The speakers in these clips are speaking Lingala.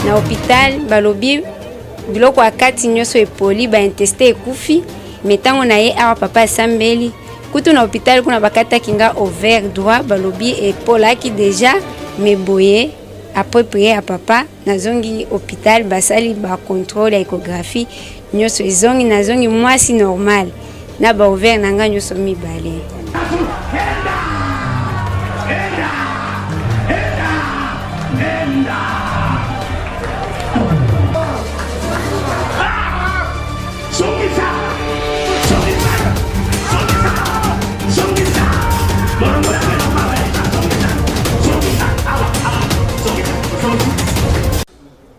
na hôpital balobi biloko akati nyonso epoli ba intestin ekufi metango na ye awa papa asambeli kutu na hôpital kuna bakataki nga ovaire droit balobi epolaki déjà me boye après prier à papa nazongi hôpital basali ba contrôle ya échographie nyonso ezongi nazongi mwasi normal na ba ovaire nanga nyonso mibale.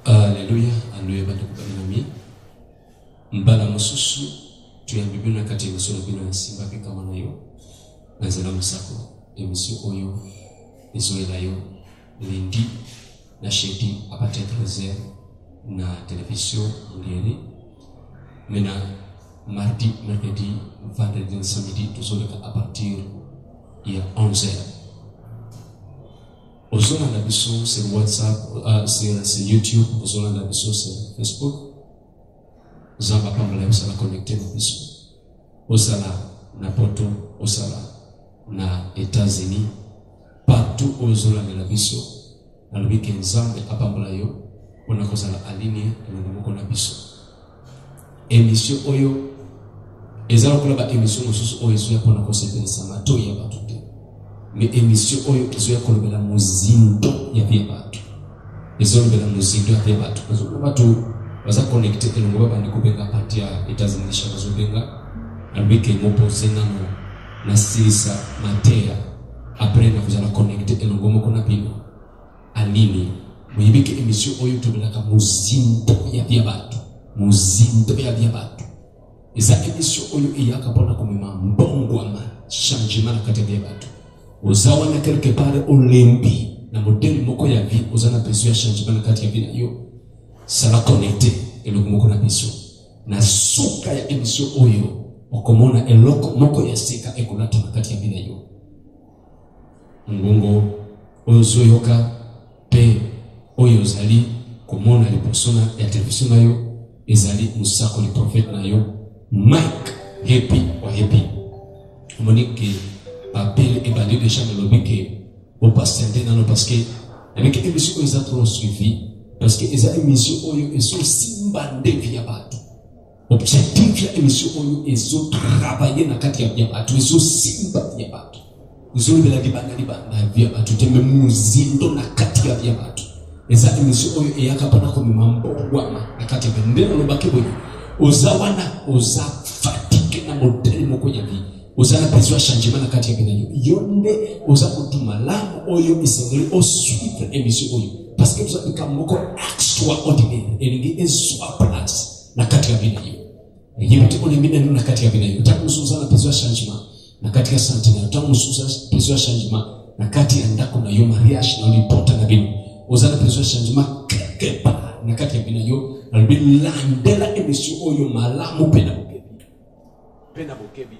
Alléluia, alléluia, banami. Mbala mususu tuyambibina kati y'emisolo bino yasimba kama nayo nazala musako emission oyo ezoelayo lundi na jeudi à partir de 13h na télévision ngeri mena mardi, mercredi, vendredi, samedi tozoleka à partir ya 11h. Ozolanda biso sur WhatsApp, sur YouTube, ozolanda biso sur Facebook. Zamba pambala osala connecté na biso. Osala na Porto, osala na États-Unis, partout ozolanda la biso. Alobi ke Nzambe apambala yo pona kozala aligné elongo na biso. Émission oyo ezala kola ba émission mosusu oyo ezoya pona kosepelisa matoyi ya bato te. Mais émission oyo ezoya kolobela muzindo ya vya bato. Ezolobela muzindo ya vya bato. Ezolobela bato baza connecté elongo baba ndikubenga parti ya États-Unis shabazo benga albike mopo senano na sisa matea après na kuzala connecté elongo moko na bino alini muyibike émission oyo tobelaka muzindo ya vya bato. Muzindo ya vya bato. Eza émission oyo iyaka pona komema mbongwama changement kati ya vya bato. Ozawa na quelque part olembi na modèle moko ya vie ozana besoin ya changement kati ya vie na yo sala connecté eloko moko na biso na suka ya émission oyo okomona eloko moko ya sika ekolata na kati ya vie na yo ngongo ozoyoka pe oyo zali komona liposona ya télévision na yo ezali musako le prophète na yo Mike Happy wa Happy Monique appel et bandé déjà me lobby que au pasteur dans parce que avec émission ils ont trop suivi parce que ils ont émission oyo et so simbande via bato objectif ya émission oyo ils ont travaillé na kati ya bato ils ont simba via bato ils ont bela libanda via bato teme muzindo na kati ya bato ils ont émission oyo et yakapana comme mambo wama na kati ya bendera lobake boyo ozawana oza fatigue na modèle moko ya vie ozala besoin changement na kati ya binayo yonde oza kutuma lamu oyo isengeli o suivre émission oyo parce que vous avez comme moko extraordinaire elingi ezwa place na kati ya binayo yebite on embina na kati ya binayo takusuza na besoin changement na kati ya santina takusuza besoin changement na kati ya ndako na yo mariage na lipota na bino ozala besoin changement quelque part na kati ya binayo albilandela émission oyo malamu pena bokebi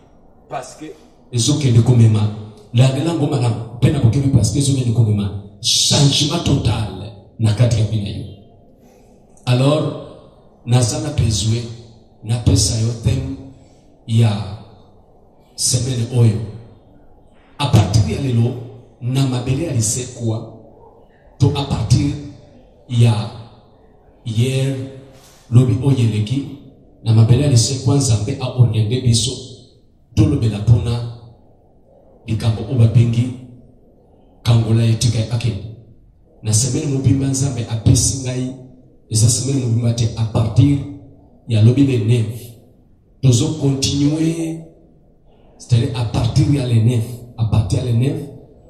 parce que ezokende komema la lango madame pena bokebi parce que ezokende komema changement total na kati ya binayo. Alors nazana besoin na pesa yo thème ya semaine oyo à partir ya lelo na mabele alisekwa to à partir ya hier lobi oyeleki na mabele alisekwa Nzambe a orienté biso tolo bela pona likambo oba bengi kangola etika akeni na semaine mobimba Nzambe apesi ngai esa semaine mobimba te à partir ya lobi le 9 tozo continuer c'est-à-dire à partir ya le 9 à partir ya le 9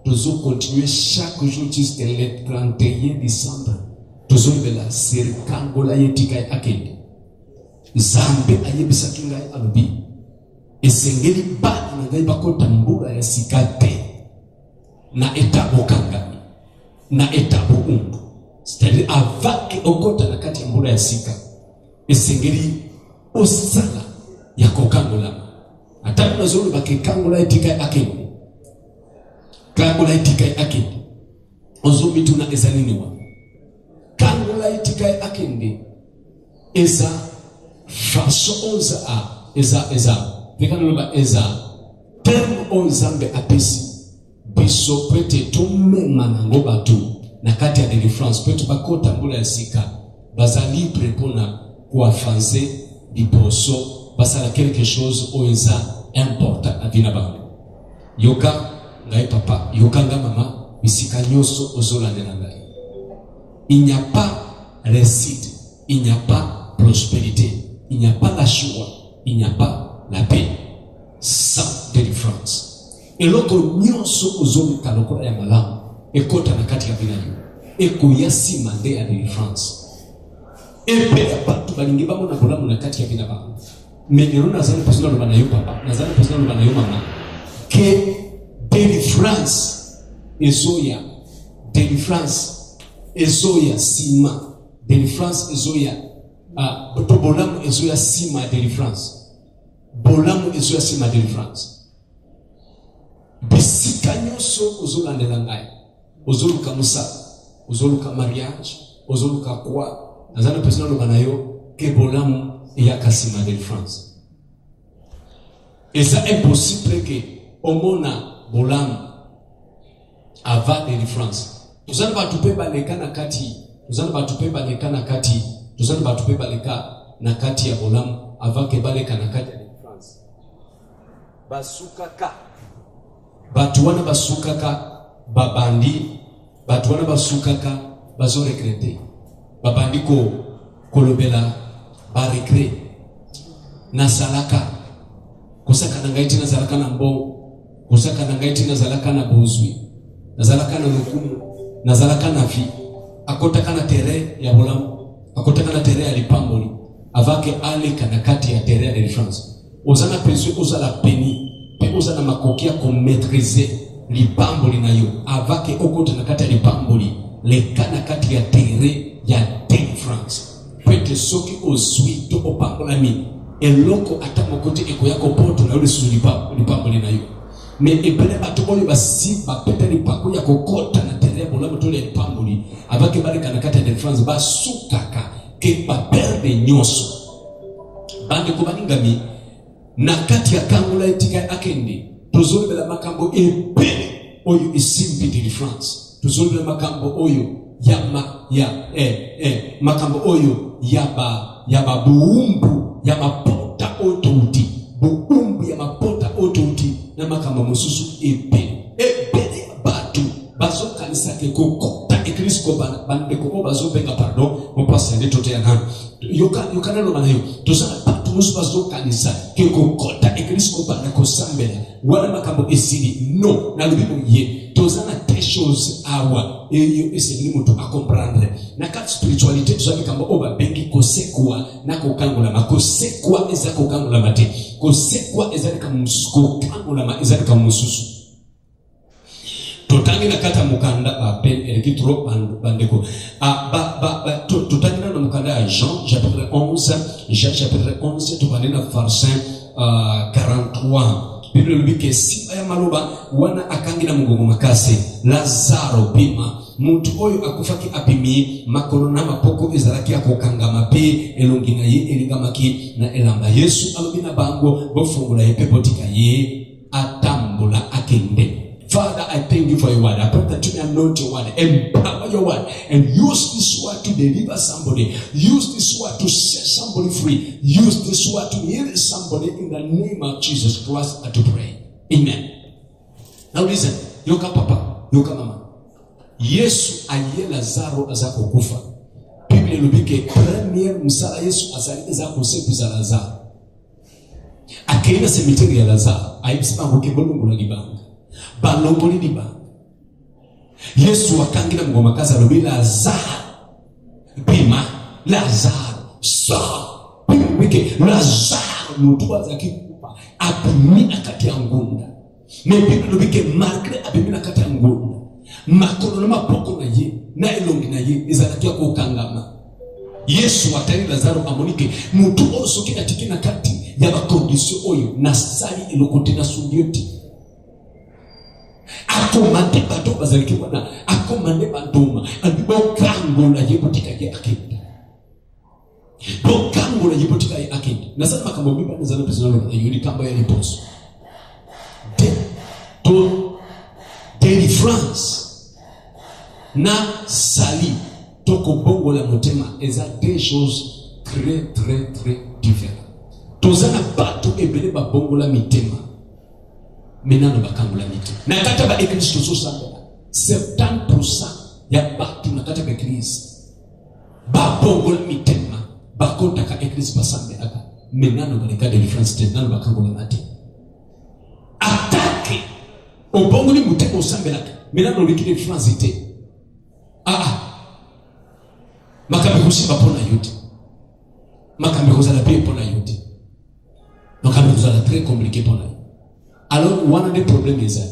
tozo continuer chaque jour jusqu'à le 31 décembre tozo bela ser kangola etika akeni Nzambe ayebisa kingai alobi esengeli bana na ngai bakota mbura ya sikate na etabo kangani na etabo ungu c'est-à-dire avaki okota na kati ya mbura ya sika esengeli osala ya kokangola ata na zolo bakikangola etika akeni kangola etika akeni ozomituna ezaliniwa kangola etika tika akende eza façon oza eza pekana eza terme onzambe apesi biso pete tumema nango batu na kati ya délivrance pete bakota mbula ya sika baza libre pona kuafanse liposo basala quelque chose oza important avina bango yoka ngai papa yoka nga mama bisika nyoso ozolandela ngai. Il n'y a pas réussite, il n'y a pas prospérité, il n'y a pas la joie, il n'y a pas la paix sans délivrance. Et loko nyonso ozoni kalokora ya malamu ekota na kati ya binayo ekoyasi mande ya délivrance. Ebe ya batu balingi bango na bolamu na kati ya binayo. Menero nazali pasina lo banayo papa, nazali pasina lo banayo mama. Que délivrance ezoya, délivrance ezoya sima, délivrance ezoya bolamu ezoya sima délivrance, bolamu ezoya sima délivrance. Bisika nyoso ozolandela ngai ozoluka musa ozoluka mariage ozoluka kwa nazana persona lo banayo ke bolamu eyaka sima délivrance. Et ça impossible que omona bolamu ava délivrance. Tuzana batupe baleka na kati, tuzana batupe baleka na kati, tuzana batupe baleka na kati ya bolamu avake baleka na kati ya délivrance. Basukaka batuwana basukaka babandi, batuwana basukaka bazo regrete, babandi ko kolobela ba regret na salaka kusaka na ngaiti na salaka na mbo, kusaka na ngaiti na salaka na bozwi, na salaka na lukumu, na salaka na vi, akotaka na tere ya bolamu, akotaka na tere ya lipamboli, avake aleka na kati ya tere ya délivrance. Ozana peswe ozala peni, pe ozana makokia ko maîtriser lipamboli na yo, avake okota na kati ya lipamboli, leka na kati ya tere ya délivrance. Pete soki ozwi to opambola mi, eloko atamokote eko yako poto na ule sulu lipamboli na yo. Me ebele batoboli basi bapete lipako ya kokota na tere ya bolamu tole lipamboli, avake baleka na kati ya délivrance basukaka ke baperde nyoso. Bande kubaningami na kati ya kangula etika akende tozoli bela makambo ebele oyo esimbi délivrance. Tozoli bela makambo oyo makambo oyo ya buumbu ya mapota otouti, buumbu ya mapota otouti na makambo mosusu ebele batu bazo kanisa ke kokota ekristo bande ko bazo benga pardon on passe de tote ya nani yokana lo manayo tozana batu musu bazo kanisa ke kokota ekristo bande ko sambela wala makambo esili no na lubibu ye tozana des choses awa eyo esili mutu a comprendre na kat spiritualité tozana kamba oba bengi kosekwa na kokangula makosekwa eza kokangula mate kosekwa eza kamusuko kangula ma eza kamususu totangi na kata mukanda apen elekitro bandeko totangi na mukanda ya Jean chapitre 11 tupande na verset 43. Biblia lubike simba ya maluba wana akangi na mungu makase Lazaro bima muntu oyo akufaki apimi makono na mapoko ezalaki akokanga mape elongina ye elingamaki na elamba Yesu alobina bango bofungula yepepotika ye atambula akende. Father, I thank you for your word. I pray that you may anoint your word, empower your word, and use this word to deliver somebody. Use this word to set somebody free. Use this word to heal somebody in the name of Jesus Christ and to pray. Amen. Now listen, yoka papa, yoka mama. Yesu aliye Lazaro azako kufa. Biblia lubike premier msala Yesu azali azako sepu za Lazaro. Akaenda cemetery ya Lazaro. Aibisema ngokebolo ngibanga. Balongoli diba Yesu wakangira mgoma kaza lobi Lazaro bima Lazaro sa wike Lazaro mutuwa zaki kupa abimina kati ya ngunda Biblia lobike malgré abimina kati ya ngunda makono na mapoko na ye na elongi na ye ezalakia kokangama Yesu watani Lazaro amonike mutu osoki atikina kati ya bakondisio oyo na sali elokote na sundioti akomande bato bazalikiwa na akomande bandoma andibo kango na yebutika ye akenda Donc kango la yipotika ya akindi. Na sana makambo mimba nizana personal na yuri kamba ya liposo. De France na sali toko bongo la motema eza deux choses très très très différentes. Tozana bato ebele ba bongo la mitema menano bakango la mitema na kata ba église tozo sambela 70% ya bato na kata ba église ba bongo la mitema bakota ka église basambela menano ba de France tenano bakango la matema attaque au bongo ni mutema osambela menano likile France ite makambi kusimba pona yote makambi kozala pe pona yote makambi kozala très compliqué pona yote. Alors one des problèmes est ça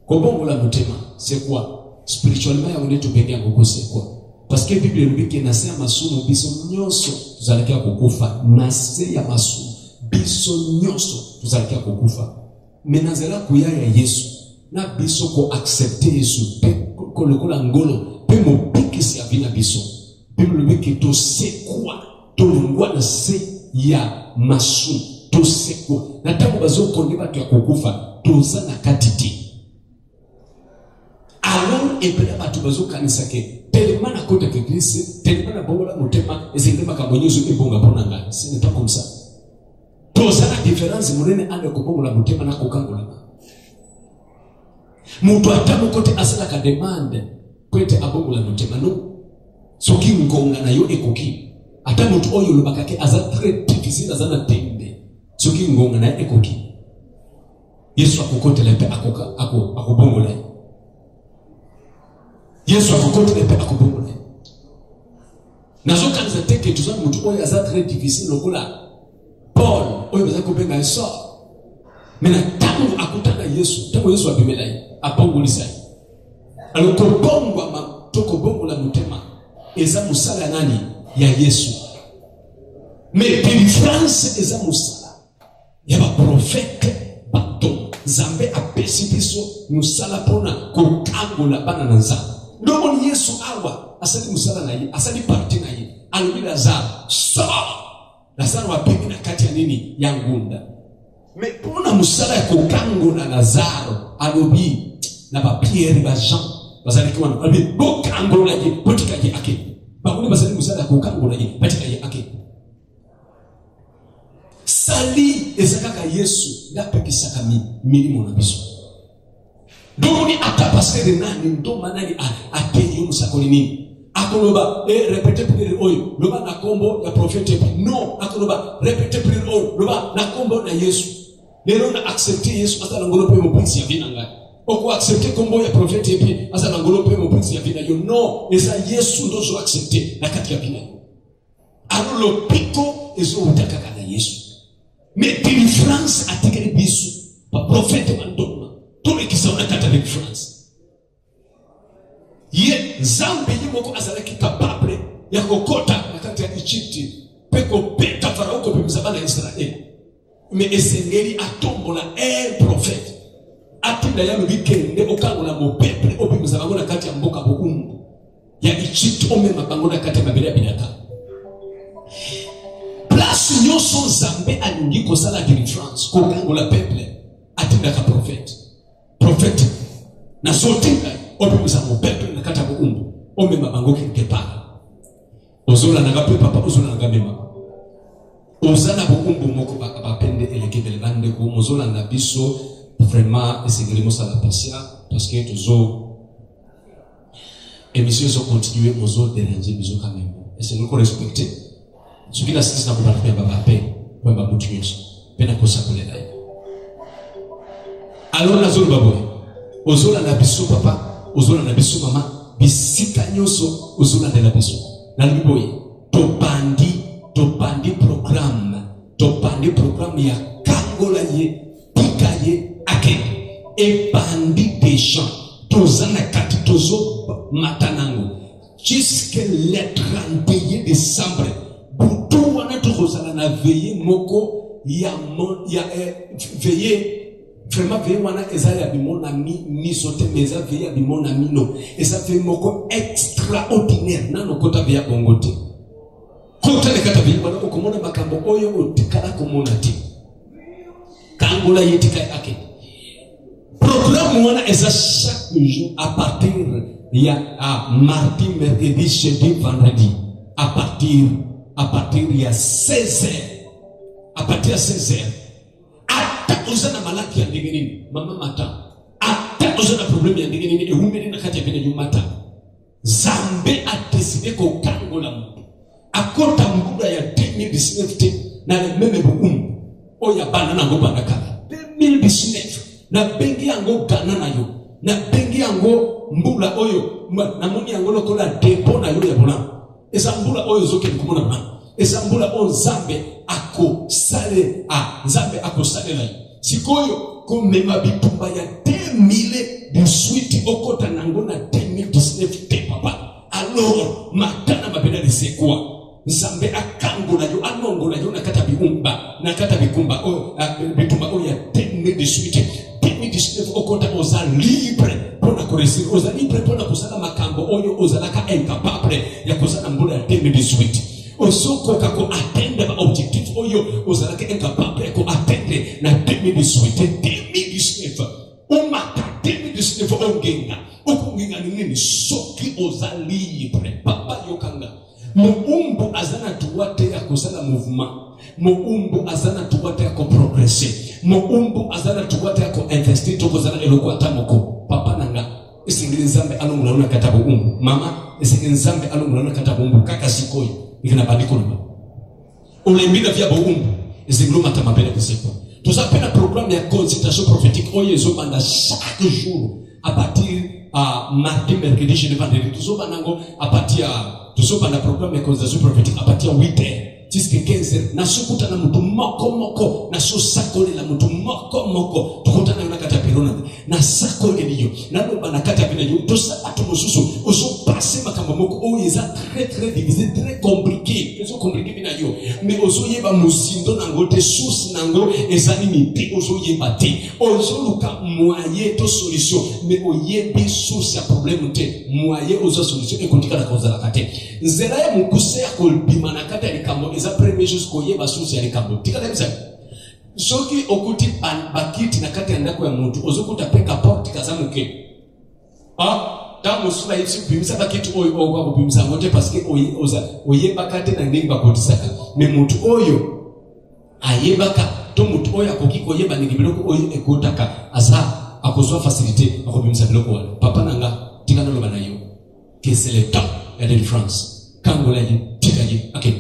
kobongo la motema c'est quoi spirituellement ya uneto peke yako c'est quoi parce que Bible nous dit que nase ya masumu biso nyonso tuzalika kukufa nase ya masumu biso nyonso tuzalika kukufa menazela kuya ya Yesu na biso ko accepter Yesu pe ko lokola ngolo pe mo pikisi avina biso Bible nous dit que to c'est quoi to lingwa na se ya masumu to c'est quoi na tabu bazo konde batu ya kukufa to sana katiti alors ebele batu bazo kanisa ke tellement na côté que Christ tellement na bongo la motema ezindema kabonyezo ebonga pona ngani ce n'est pas comme ça to sana différence munene ande ko bongo la motema na kokango la mutu atamu kote asala ka demande kwete abongo la motema no soki ngonga na yo ekoki ata mutu oyo lobakake aza très difficile azana tembe soki ngonga na ekoki Yesu akokote lepe akobongo la Yesu akokote lepe akobongo la nazo kanza teke tuzana mutu oyo aza très difficile lokola Paul oyo baza kobenga eso mena tangu akutana Yesu tangu Yesu abimela abongolisa alors ko bongo ma toko bongo la mutema eza musala nani ya Yesu mais délivrance eza musala ya ba prophète bato zambe apesi biso musala pona ko kangola bana na nzambe ndomo ni Yesu awa asali musala na ye asali parti na ye alobi Lazaro wapi na kati ya nini ya ngunda mais pona musala ya ko kangola Lazaro alobi na ba Pierre ba Jean bazali kwa alobi bo kangola ye potika ye ake bakuni bazali musala ko kangola ye potika ye ake sali ezakaka Yesu ndapekisaka milimo na biso ndoni atapasike de nani ndo manani ateyo musakoli nini akoloba répéter prière oyo loba na kombo ya prophète non akoloba répéter prière oyo loba na kombo na Yesu lelo na accepter Yesu ata ngolo pe mo prince ya vinanga oko accepter kombo ya prophète epi ata ngolo pe mo prince ya vinanga non eza Yesu ndo zo accepter na kati ya vinanga alors le pico ezo utakaka na Yesu mais délivrance atikeli biso pa prophète mandoma tout le qui sont en kata avec France ye zambe yimoko azalaki capable ya kokota nakati ya Egypte peko peta farao ko pemza bana Israel mais esengeli atombola prophète atinda ya lobikende okangola mo peuple opemza bango nakati ya mboka bokungu ya Egypte omema bango nakati ya babeli ya binata place nyoso zambe alingi kosala délivrance ko kangola peuple atinda ka prophète na sotinga opemza mo peuple nakati ya bokungu omema bango kepa ozola nanga pe papa ozola nanga mema ozana bokungu moko bapende elekebele bande ko mozola na biso vraiment esengeli mosala patient parce que toujours émission so continuer mozo déranger biso quand même esengeli ko respecter ce qui la sisi na ko parler baba pe ko ba mutunyesha pena ko sakolela alors na zolo babo ozola na biso papa ozola na biso mama bisika nyoso ozola na biso na liboye topandi programme ya kangola ye pikaye ake et bandi des gens tozana kati tozo matanango jusqu'à le 31 décembre butu wana tozala na veiller moko ya veiller vraiment veiller wana ezali ya bimona mi sote meza veiller ya bimona mino eza veiller moko extraordinaire nano kota veiller bongote kota le kata bi bana okomona makambo oyo otikala komona ti kangola yetika yake programme wana eza chaque jour à partir à mardi, mercredi, jeudi, vendredi à partir il y a 16h à partir de 16h ata uzana malaki ya nini mama mata ata uzana problème ya nini e umeni na kati ya bene mata Zambe a décidé ko kangola mtu akota mbuga ya 2019 na meme bukumu oya bana na ngo bana kala 2019 na bengi yango gana na yo na bengi yango mbula oyo na moni yango lokola depo na yo ya bona esa mbula oyo zoke kumona bana esa mbula on Zambe ako sale Zambe ako sale la sikoyo ko mema bitumba ya 2018 okota nango na 2019 te papa alors matana mabena de c'est quoi Zambe akango na yo anongo na yo na kata bikumba o bitumba o ya 2018 okota oza libre pona koresir oza libre pona kusala makambo oyo ozalaka incapable ya kusala mbula ya 2018 osoko kako atteindre ba objectif oyo ozalaka incapable ko atteindre na 2018 umata 2019 ongenga nini soki oza libre papa yokanga muumbu azana tuwate ya kusala mouvement muumbu azana tuwate ya ko progresser muumbu azana tuwate ya ko investir to kozala eloko atamoko papa nanga esingili Nzambe alongula na katabu umbu mama esingili Nzambe alongula na katabu umbu kaka sikoyo ikina badiko nba olembina vya umbu esingilo matamabele kuseko tuzapenda programme ya consultation prophétique oyo ezobanda chaque jour à partir mardi mercredi jeudi vendredi tuzobanango à partir tuzobanda programme ya consultation prophétique à partir 8h jusqu'à 15h na sukuta na mtu moko na so sakole la mtu moko tukutana na kata perona na sakole liyo na loba na kata bina yo to sabato mosusu ozo passer makambo moko o eza très divisé très compliqué ezo compliqué bina yo mais ozo yeba musindo nango te source nango ezali miti ozo yeba te ozo luka moyen to solution mais oyebi source ya problème te moyen ozo solution ekotika na cause la kate nzela ya mukuse ya kolbima na kata likambo eza premier chose koyeba source ya likambo tika kabisa soki okuti bakiti na kati ya ndako ya mtu ozokuta peka porte kazamuke tamu sula yisi bimisa bakiti oyo kwa bimisa ngote parce que oyeba kate na ndimba kotisaka ne mtu oyo ayebaka to mtu oyo akoki koyeba ngibiloko oyo ekotaka asa akozwa facilité akobimisa biloko wala papa nanga tika no loba na yo que c'est le temps ya de France kangola yi tika yi okay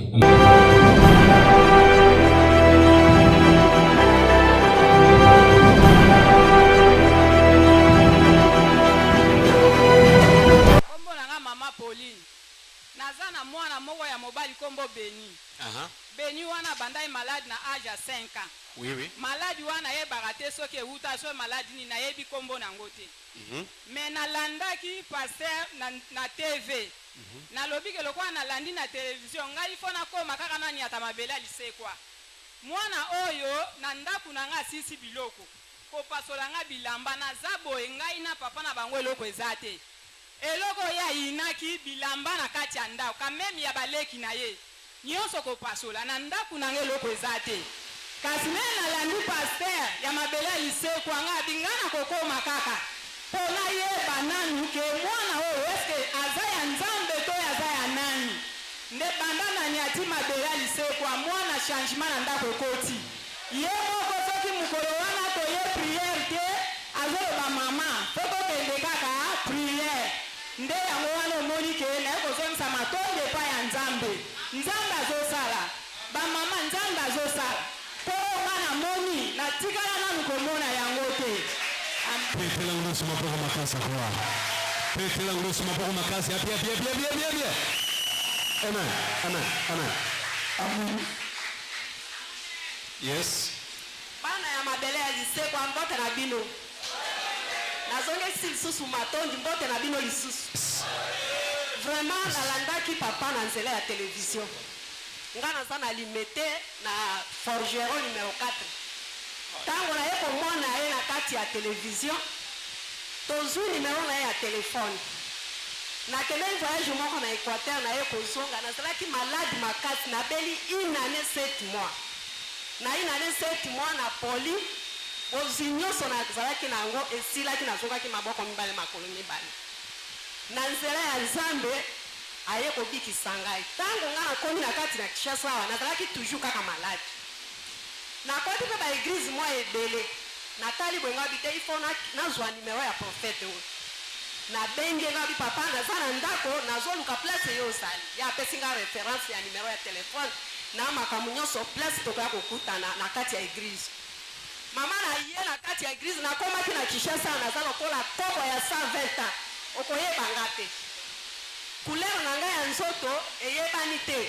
Nazana mwana moko ya mobali kombo Beni. Beni wana bandai malade na âge ya 5 ans. Oui. Malade wana ye barate soki euta so malade ni na yebi kombo nango te. Mais nalandaki pasteur na TV. Na lobi ke lokwa na landi na télévision ngai fona koma kaka nani atamabela lisekwa. Mwana oyo na ndaku na nga sisi biloko. Ko pasola nga bilamba na zabo ngai na papa na bango eloko ezate. Eloko ya inaki bilamba na kati ya ndako kamemi ya baleki na ye nyonso ko pasola na ndaku na eloko ezate kasi na landi pasteur ya mabela lisekwa nga bingana kokoma kaka pona ye bananu ke mwana oyo eske aza ya Nzambe to aza ya nani nde bandana ni ati mabela lisekwa mwana changement na ndako koti ye moko soki mukolo wana to ye prière te azoloba mama foko kende kaka prière nde yango wana omoni ke na ekozongisa matonde epai ya Nzambe azosala bamama Nzambe azosala po bana moni na tikala nanu komona yango te Petela ngusu mapoko makasi kwa Petela ngusu mapoko makasi bien Amen Yes bana ya mabele ya lisekwa mbote na bino nazongesi lisusu matondi mbote na bino lisusu vraiment nalandaki papa na nzela ya télévision nga naza na limete na forgeron numéro 4 tango na ye komona ye na kati ya télévision tozwi numéro na ye ya telefone Na kende voyage moko na Équateur na ye kozonga na zalaki malade makasi na beli 1 année 7 mois. Na 1 année 7 mois na poli bozinyoso na zalaki na ngo esilaki na zokaki maboko mibale makolo mibale. Na nzela ya Nzambe aye kobikisa ngai. Tango nga nakomi na kati na Kinshasa na zalaki toujours kaka malade. Na koti pe ba église moi ebele. Natali bwenga bite ifo na zwa numéro ya prophète o. Na benge ngabi papa na zana ndako na zo luka place yo sali. Ya pesinga référence ya numéro ya téléphone na makamunyoso place to ka kokutana na kati ya église. Mama na ye na kati ya église na koma kina Kinshasa na zalo kola toko ya 120 ans. Okoyeba ngate. Couleur na ngai ya nzoto eyebani te.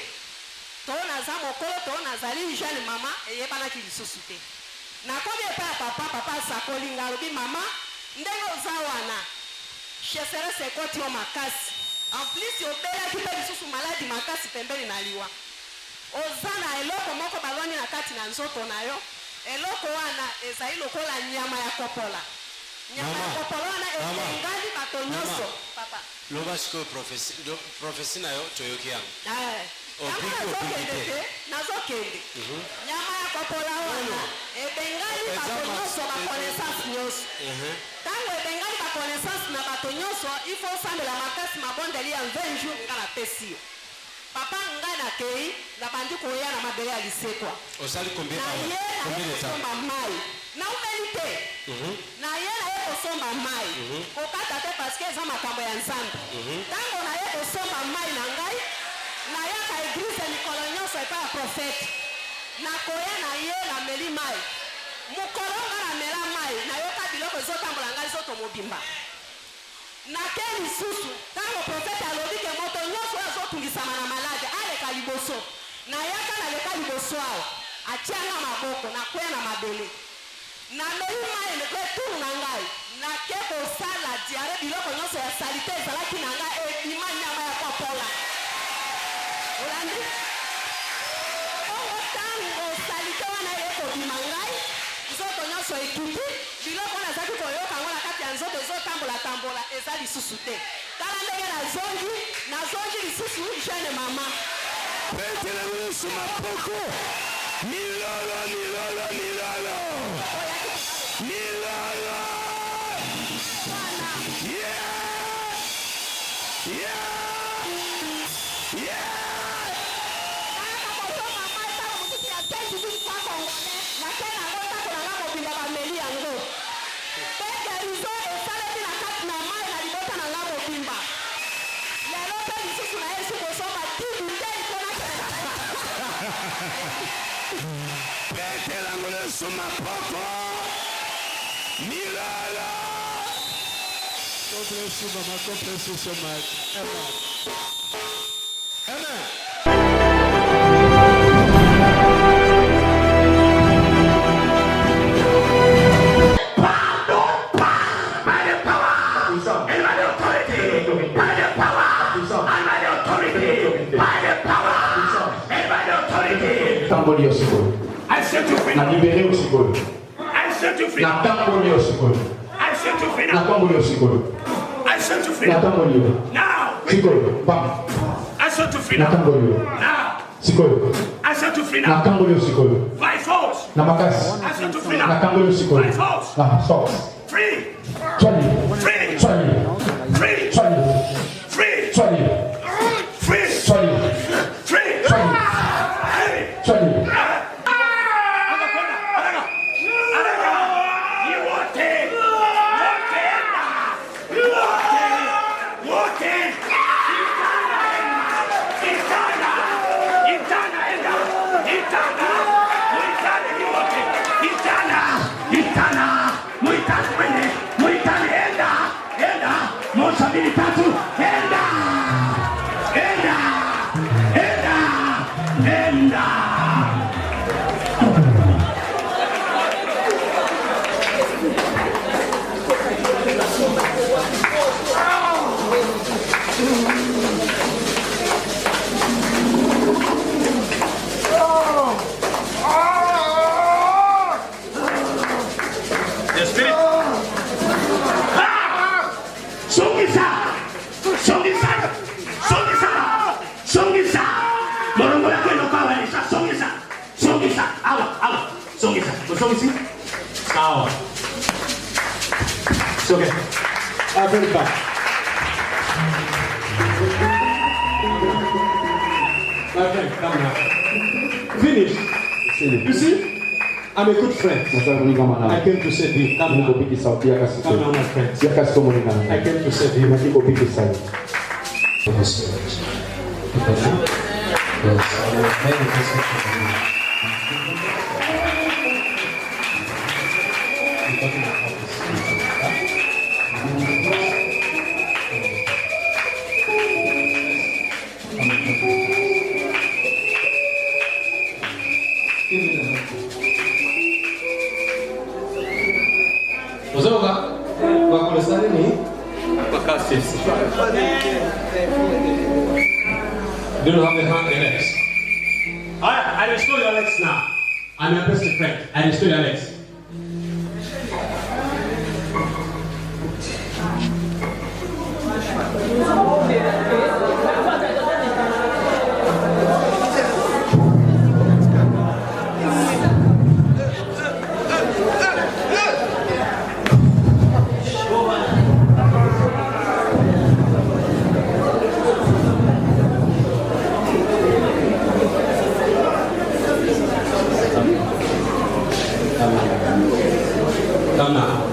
To na za mokolo to na zali jeune mama eyebana ki lisusu te. Na komi epa papa sakoli ngalobi mama ndenge ozawana. Chesere sekoti o makasi. En plus yobela kipe lisusu maladi makasi pembeni na liwa. Ozana eloko moko baloni na kati na nzoto na yo. Eloko wana ezali lokola nyama ya kopola. Nyama ya kopola wana ezengali bato nyonso. Papa. Loba siko profesi na yo toyoki yango. Nazokende. Nyama ya kopola wana ebengali bato nyonso ba connaissance nyonso. Tango ebengali ba connaissance na bato nyonso, il faut sambela makasi mabondeli ya 20 jours ngana pesi. Papa ngana kei na bandi koya na mabele ya lisekwa. Osali combien de temps? Mai. Na umelite. Na ye na ye kosomba mai. Kokata te parce que za makambo ya Nzambe. Tango na ye kosomba mai na ngai na ya ka église Nikolo nyonso epa ya prophète. Na koya na ye na meli mai. Mukolonga na mela mai na yo ka biloko ezotambola ngai zoto mobimba. Na keli susu tango prophète alobi ke moto nyonso azotungisama na malade aleka liboso. Na yaka na leka liboso awa atianga maboko na koya na mabele. Na meli mai le kwe turu na ngai na ke kosala diare biloko nyonso ya salite ezalaki na ngai ebima nyama ya kopola. Olandi tango salite wana ekobima ngai nzoto nyonso ekiti biloko wana ezalaki koyoka ngo na kati ya nzoto ezotambola eza lisusu te. Tala ndenge nazongi lisusu jeune mama. Petela Yesu mapoko. Milala. Petela Yesu mapoko. Milala. God bless you, Mama. God bless you so much. Amen. Tamboli au secours. Na libéré au secours. Na tamboli au secours. Na tamboli au secours. Na tamboli au secours. Bam. Na tamboli au secours. Na tamboli au secours. Na makasi. Na tamboli au secours. Na force. Soigne. Appelle pas. My friend, come now. Finish. You see? I'm a good friend. I came to save you. Come now. Come now, my friend. I came to save you. Do you have the hand and legs? I restore your legs now. I'm your best friend. I restore your legs.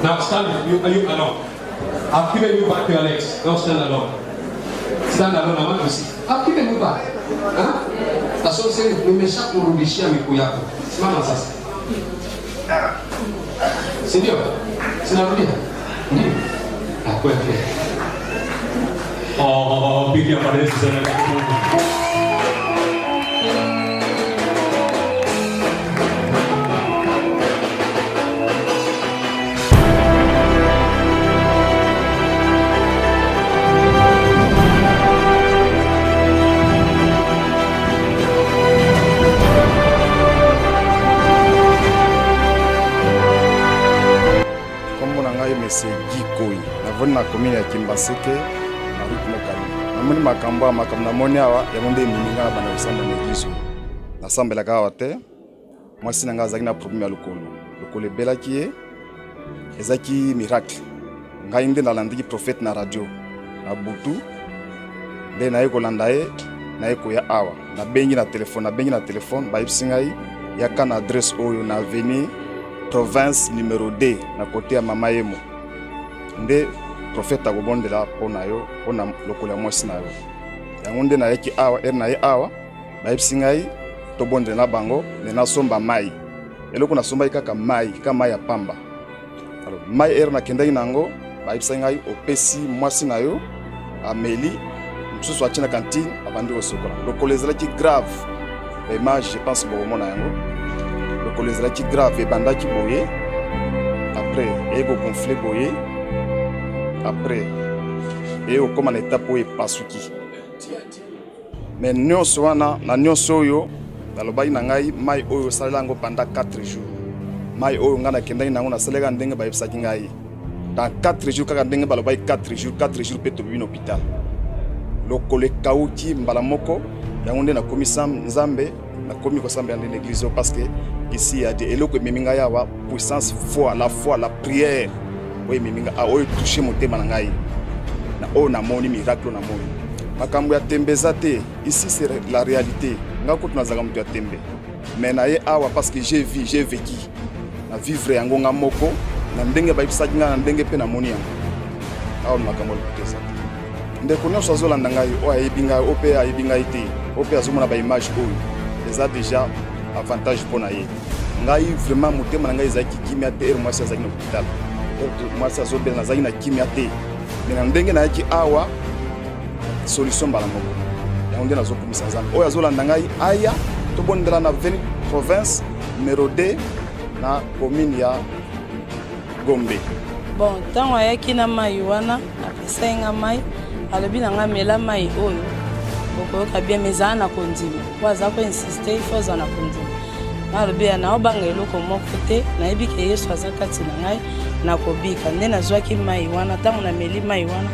Now stand, are you alone? I've given you back your legs. Now stand alone. Stand alone, I want to see. I've given you back. Huh? That's what I'm saying. Nimeshakurudishia miguu yako. Simama sasa. Si ndio? Sinarudia. Ndio. Kweli. Oh, pigia paresi sana kwa Mungu. C'est Guy Koyi. Navoni na commune ya Kimbaseke na route Mokali. Namoni makambo na moni awa ya monde mininga bana usamba negizo. Na sambela ka wate. Mwasi nanga zaki na problème ya lokolo. Lokolo belaki e ezaki miracle. Ngai nde na landiki prophète na radio. Na butu nde na yeko landaye na yeko ya awa. Na bengi na téléphone ba yipsingai ya kana adresse oyo na avenue province numéro 2 na côté ya Mama Yemo. Nde prophète akobondela pona yo pona lokolo ya mwasi na yo. Yango nde na yeki awa na ye awa bayipisi ngai tobondela bango na somba mai. Eloko na somba kaka mai ya pamba. Alors mai na kendaki nango bayipisa ngai opesi mwasi na yo ameli msusu achina cantine abandi osokola. Lokolo ezalaki grave. Mais je pense beaucoup na yango. Lokolo ezalaki grave ebandaki boye. Après ego gonflé boye. Après et au comme en étape où est pasuki mais nyonso wana na nyonso oyo nalobai na ngai mai oyo salango pendant 4 jours mai oyo ngana kendai nango na salega ndenge ba yebisaki ngai dans 4 jours kaka ndenge balobai 4 jours pe to bi hôpital lokole kauki mbala moko yango nde na komisam nzambe na komi ko sambe ande l'église parce que ici il y a des eloko meminga ya wa puissance foi la prière. Oui, mais a touché mon thème na na moni miracle na moni makambo ya tembezate ici c'est la réalité ngako tunazaka mtu ya tembe mais na ye awa parce que j'ai vécu na vivre yango nga moko na ndenge ba ibisaki nga na ndenge pe na moni yango awa makambo ya kutesa ndeko nyonso azolanda ngai o ayebinga o pe ayebinga ite o pe azomona ba image oyo eza déjà avantage pona ye ngai vraiment motema na ngai ezaki kimia te moi ça ezaki na hôpital moi ça zo bela zaki na kimia te mais na ndenge na yaki awa solution bala moko ya ndenge nazo kumisa nzambe oyo azolanda ngai aya to bondela na province numéro 2 na commune ya Gombe. Bon, tango ayaki na mai wana apesa nga mai alobi na nga mela mai oyo okoyoka bien meza na kondima po aza ko insister il faut za na kondima alobi na obanga eloko moko te nayebi ke Yesu aza kati na ngai na kobika nde nazwaki mai wana tango na meli mai wana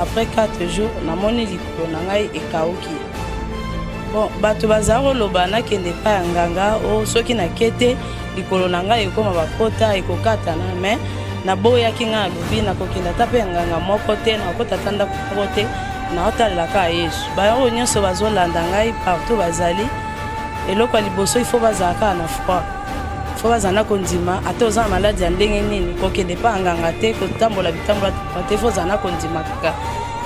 après 4 jours namoni likolo na ngai ekauki. Bon, bato baza koloba nakende pa ya nganga o soki na kete likolo na ngai ekoma bakota ekokatana mais naboyaki nga alobi nakokenda ata mpe nganga moko te nakokota ata ndako moko te naotalelaka yesu bayango nyonso bazolanda ngai partout bazali eloko ya liboso ifo bazalaka na froid ifo bazala kondima ata oza na maladi ya ndenge nini kokende mpa nganga te kotambola bitambola te ifo ozala kondima kaka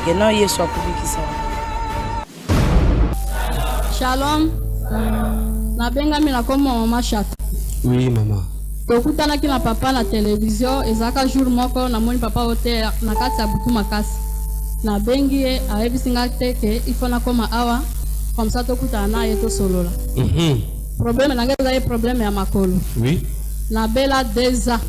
ngeno yesu akobikisa. Shalom. Nabengami na komo mama Chateau. Oui mama. Tokutanaki na papa na televizio ezaka jour moko namoni papa ote na kati ya butu makasi. Nabengi ye ayebisinga te ke ifo nakoma awa comme ça tokutana na ye tosolola. Problème na ngeza ye problème ya makolo. Oui. Nabela 2 ans.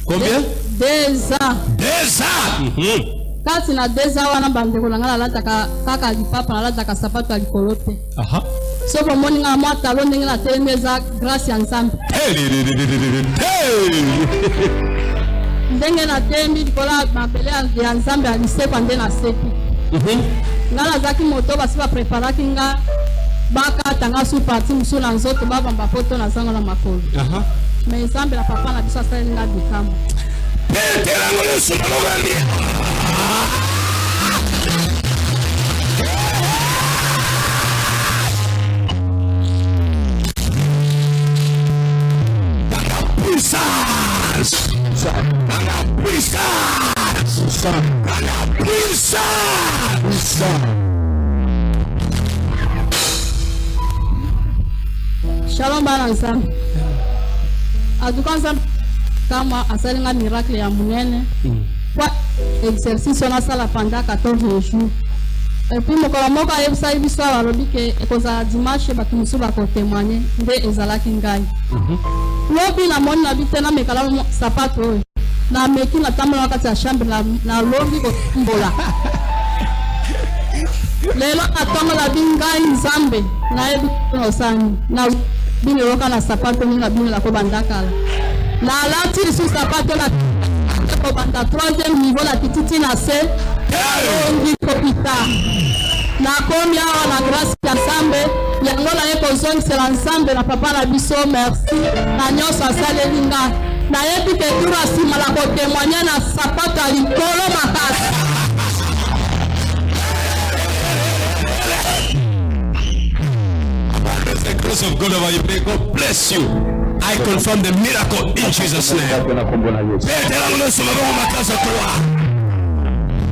Combien? 2 ans. 2 ans. Kati na 2 ans wana bandeko na ngala lataka kaka lipapa na lataka sapato ya likolo te. Aha. So bomoni nga mwa talo ndenge na telemeza grâce ya Nzambe. Ndenge na tembi dikola mabele ya Nzambe alisekwa nde na seki. Ngala zaki moto basi ba preparaki nga bakata nga su parti musu na nzoto babamba poto na zango na makolo. Aha. Mais Nzambe na papa na biso asali nga bikamo. Peterango lesu malogani. Shalom bana Nzambe. Aduka Nzambe kama asalinga miracle ya munene. Kwa exercice na sala pendant 14 jours. Et puis mokolo moko ayebisa biso balobi ke ekozala dimanche bato mosusu bakotémoigner nde ezalaki ngai. Lobi na moni na bitena mekala sapato oyo. Na meki na tambola kati ya chambre na lobi kotumbola. Lelo atongola bingai Nzambe na yebi osani na bineroka na sapato na binela ko bandakala. Na lati su sapato na ko banda 3e niveau la tititi na se. Ongi kopita. Na komi awa na grâce ya Nzambe yango na ye kozongisela Nzambe na papa na biso merci na nyonso asaleli nga. Na yebi ke tura nsima na kotémoigner na sapato ya likolo makasi. The grace of God over you. May God bless you. I confirm the miracle in Jesus' name.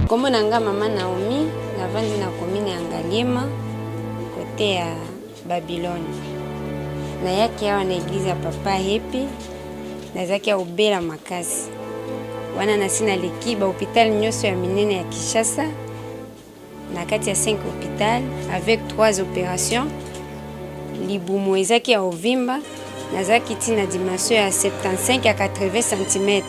Kombo nanga mama Naomi navandi na komine ya Ngaliema kote ya Babylone. Na yake awa na eglize ya papa Happy na zaki ya obela makasi. Wana nasina likiba hôpital nyonso ya minene ya Kinshasa na kati ya 5 hôpital avec 3 opérations. Libumu ezaki ya ovimba nazaki tina dimension ya 75 à 80 cm.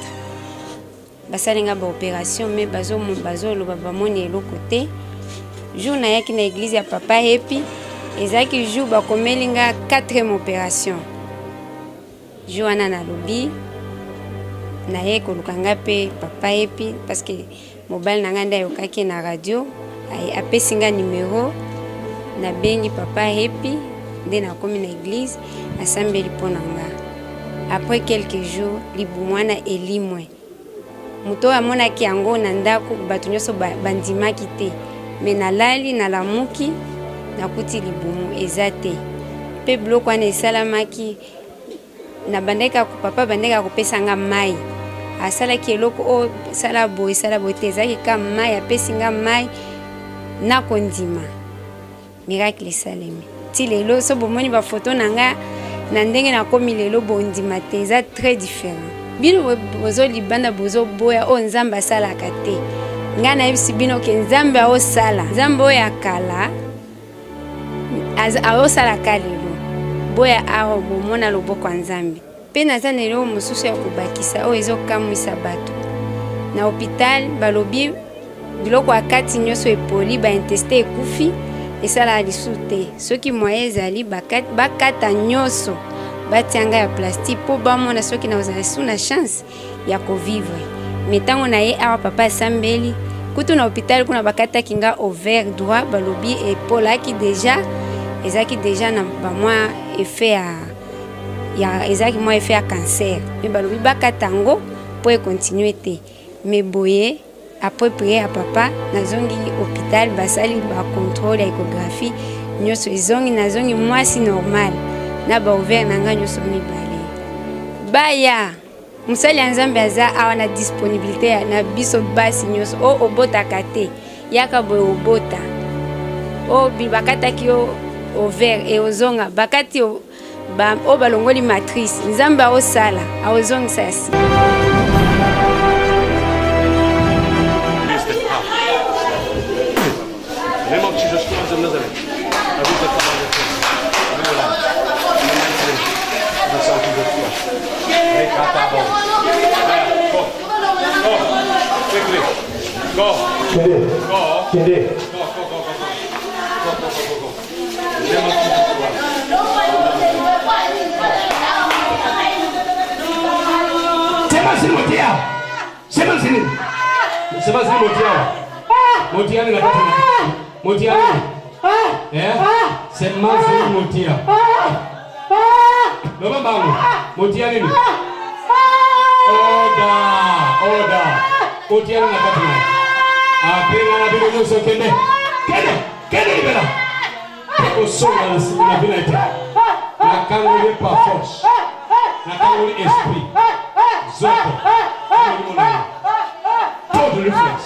Basalinga ba opération mais bazo lo bamoni eloko te. Jour na yaki na église ya papa Happy ezaki jour bakomelinga 4e opération. Jour wana na lobi na ye kolukanga pe papa Happy parce que mobile nanga nda yokaki na radio ay apesinga numéro na bengi papa Happy nde na komi na église asambeli pona nga. Après quelques jours libumwana elimwe muto amonaki yango na ndako bato nyonso bandimaki te me nalali nalamuki nakuti libumu eza te mpe biloko wana esalamaki na bandeka papa bandeka kopesa nga mai asalaki eloko o sala boye te ezalaki ka mai apesi nga mai nakondima miracle esalemi ti lelo so bomoni bafoto na nga na ndenge nakomi lelo bondima te eza très différent. Bino bozo libanda bozo boya o Nzambe asalaka te nga nayebisi bino ke Nzambe aosala Nzambe oyo akala aosalaka lelo boya aho bomona loboko ya Nzambe mpe naza na eloko mosusu ya kobakisa oyo ezokamwisa bato na hôpital balobi biloko ya kati nyonso epoli baintestin ekufi esalaka lisusu te soki moye ezali bakata nyonso batianga ya plastique po bamona soki nazala su na chance ya kovivre me ntango na ye awa papa asambeli kutu na hôpital kuna bakataki nga ovaire droit balobi epolaki deja ezalaki deja na bamwa effet ya ezalaki mwa effet ya cancer me balobi bakata yango après continuer te mais boye après prier à papa nazongi hôpital basali ba contrôle échographie nyoso ezongi nazongi mwasi normal na ba ouvert na nga nyoso mibale baya musali ya nzambe aza awa na disponibilité na biso basi nyoso o obotaka te yaka boye obota o bakataki yo ouvert et ozonga bakati o balongoli matrice nzambe aosala aozongisa yasi Nemo ci zaśpiewa Nazareth. A widzę Pana Motia. C'est Mazini Motia. Loba bango. Motia nini? Oda. Motia na katina. Apena na bilo nyoso kende. Kende libera. O songa na bila ite. Na kangoli par force. Na kangoli esprit. Zoko. Todo reflex.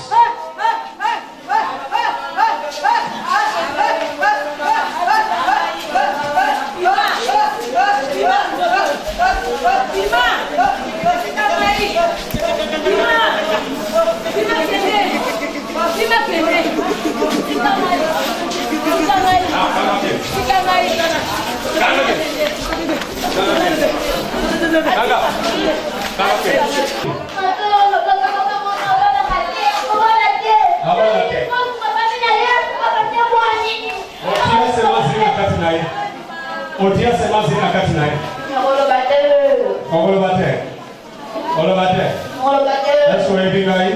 Otia sema zina kati naye. Olo bate. Let's go every guy.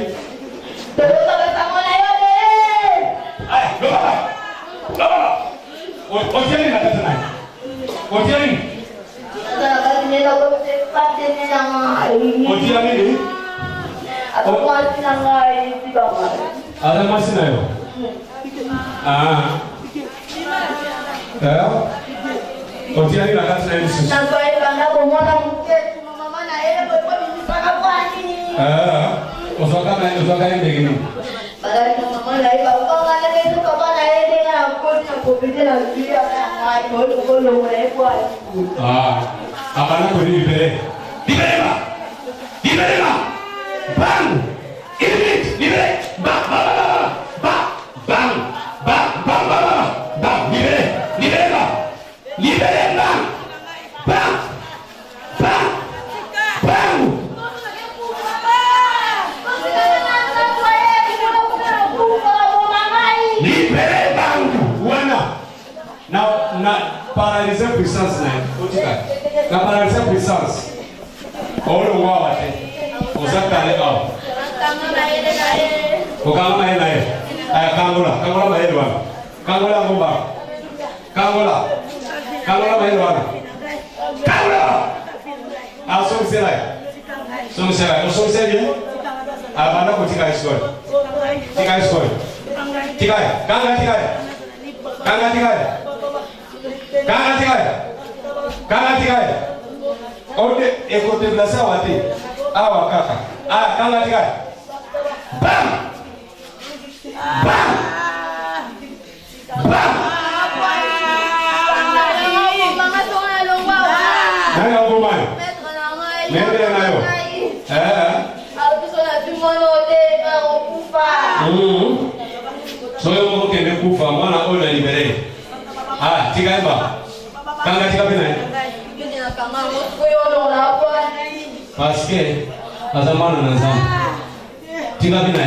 Otia ni kati naye. Otia ni. Ada masih nayo. Otia ni kati naye sisi. Usoka ni begini. Apana kuni libere. Libere. Bang. Libere. Bang. Libere. Bang. Na paralyser puissance na paralyser puissance olo wawate ozakale aw okanga naye aya kangola maele wana kangola ngomba kangola maele wana asomsela abanda kutika iskole Kanga. Ode ekote blasa wate. Awa kaka. Kanga. Bam. Nanga ngomani. Mende nayo. Soyo moko kende kufa mwana ola libere. Tika eba. Kanga tika bina. Parce que azamana na zamu. Tika bina.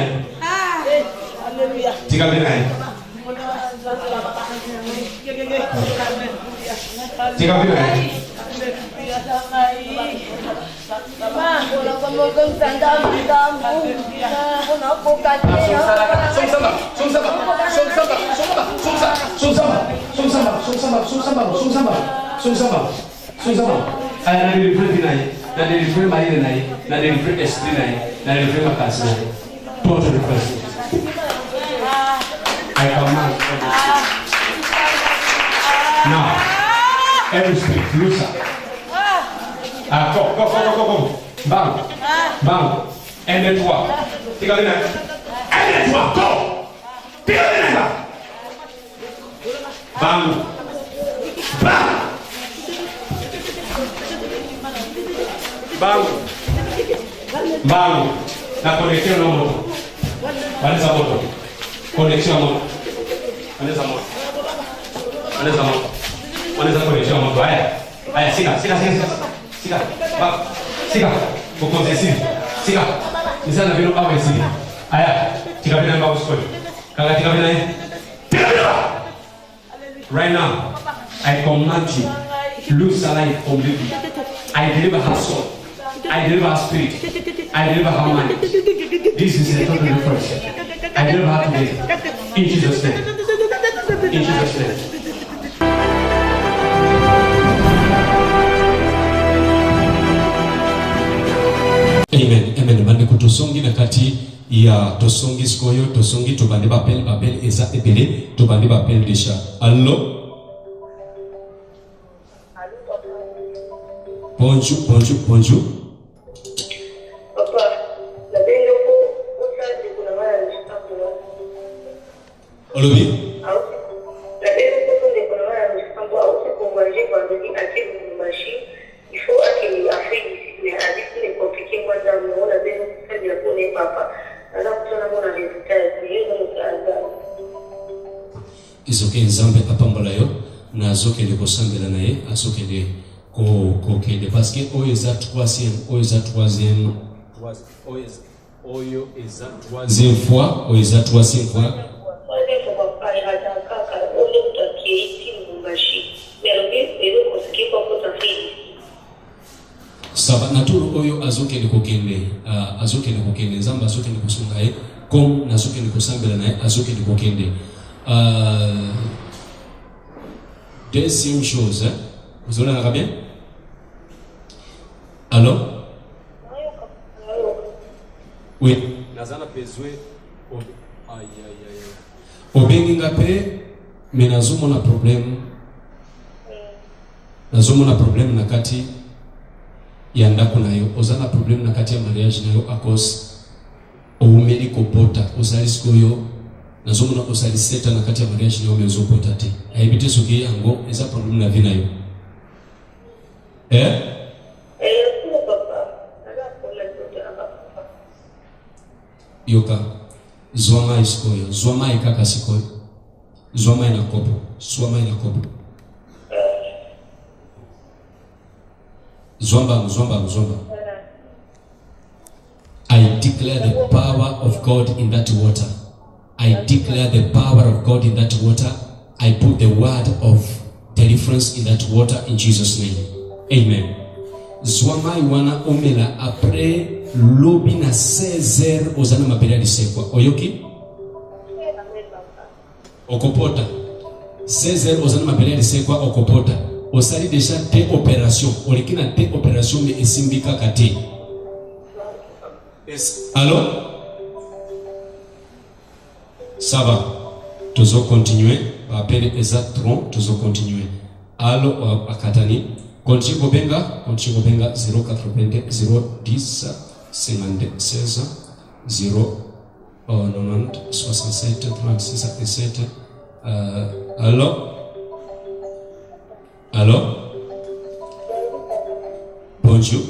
Sonsama. Ayana ni na délivrer maïre naïe, na délivrer esprit naïe, na délivrer ma casse naïe. Toi, tu le fais. I command every spirit. Now, every spirit, loose up. Go. Bang. Aide-toi. Aide-toi, go. Tire-le-là. Bang. La connexion au moto. Allez à moto. Connexion à moto. Allez à moto. Connexion à moto. Allez, siga. Faut qu'on décide. Siga. Nous allons venir à ici. Allez, tu vas venir à Moscou. Quand tu vas venir. Right now, I command you, lose her life completely. I deliver her soul. I deliver her spirit. I deliver her mind. This is a total difference. I deliver her today. In Jesus' name. In Jesus' name. Amen. Bande kutosongi na kati ya tosongi skoyo tosongi tobande babel eza ebele tobande babel desha. Allo. Bonjour. Olobi. Izoke nzambe apambola yo na zoke de kosambela naye asoke de kokende parce que oyo eza troisième fois oyo eza troisième fois saba naturu oyo azokende kokende nzambe azokende kosunga ye comme nazokende kosambela naye azokende kokende. Deuxième chose, vous allez bien? Alors? Oui. Nazana bezwe obenginga pe mais nazomona problème na kati ya ndako na yo ozana problème na kati ya mariage na yo à cause oumeli kopota osalisko yo nazomona osali seta na kati ya mariage na yo mezopota te aibite soki yango eza problème na vie na yo yoka zwama iskoyo zwama ikaka sikoyo zwama ina kopo zwamba. I declare the power of God in that water. I put the word of deliverance in that water in Jesus' name. Amen. Zwama iwana omela après lobi na 16h ozana mapela lisekwa. Oyoki? Okopota. 16h ozana mapela lisekwa okopota. Osali déjà des opérations. Olikina des opérations mais esimbika kate. Alors? Ça va. Toujours continuer. Appelez exactement. Toujours continuer. Alors, akatani. Continue Benga 080 010 56 0 90 67 36 57. Allô? Bonjour.